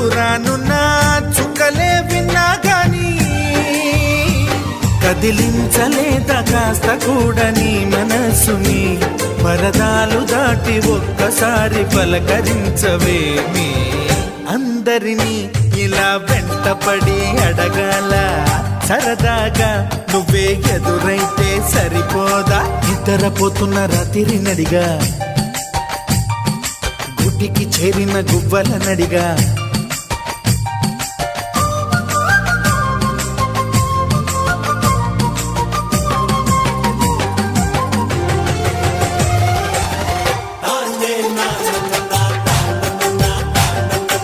దూరానున్న చుక్కలే విన్నా గాని కదిలించలేదా కాస్త కూడా నీ మనసుని పరదాలు దాటి ఒక్కసారి పలకరించవేమి అందరినీ ఇలా వెంటపడి అడగాల సరదాగా నువ్వే ఎదురైతే సరిపోదా నిద్రపోతున్న రాత్రి నడిగా గుడికి చేరిన గువ్వల నడిగా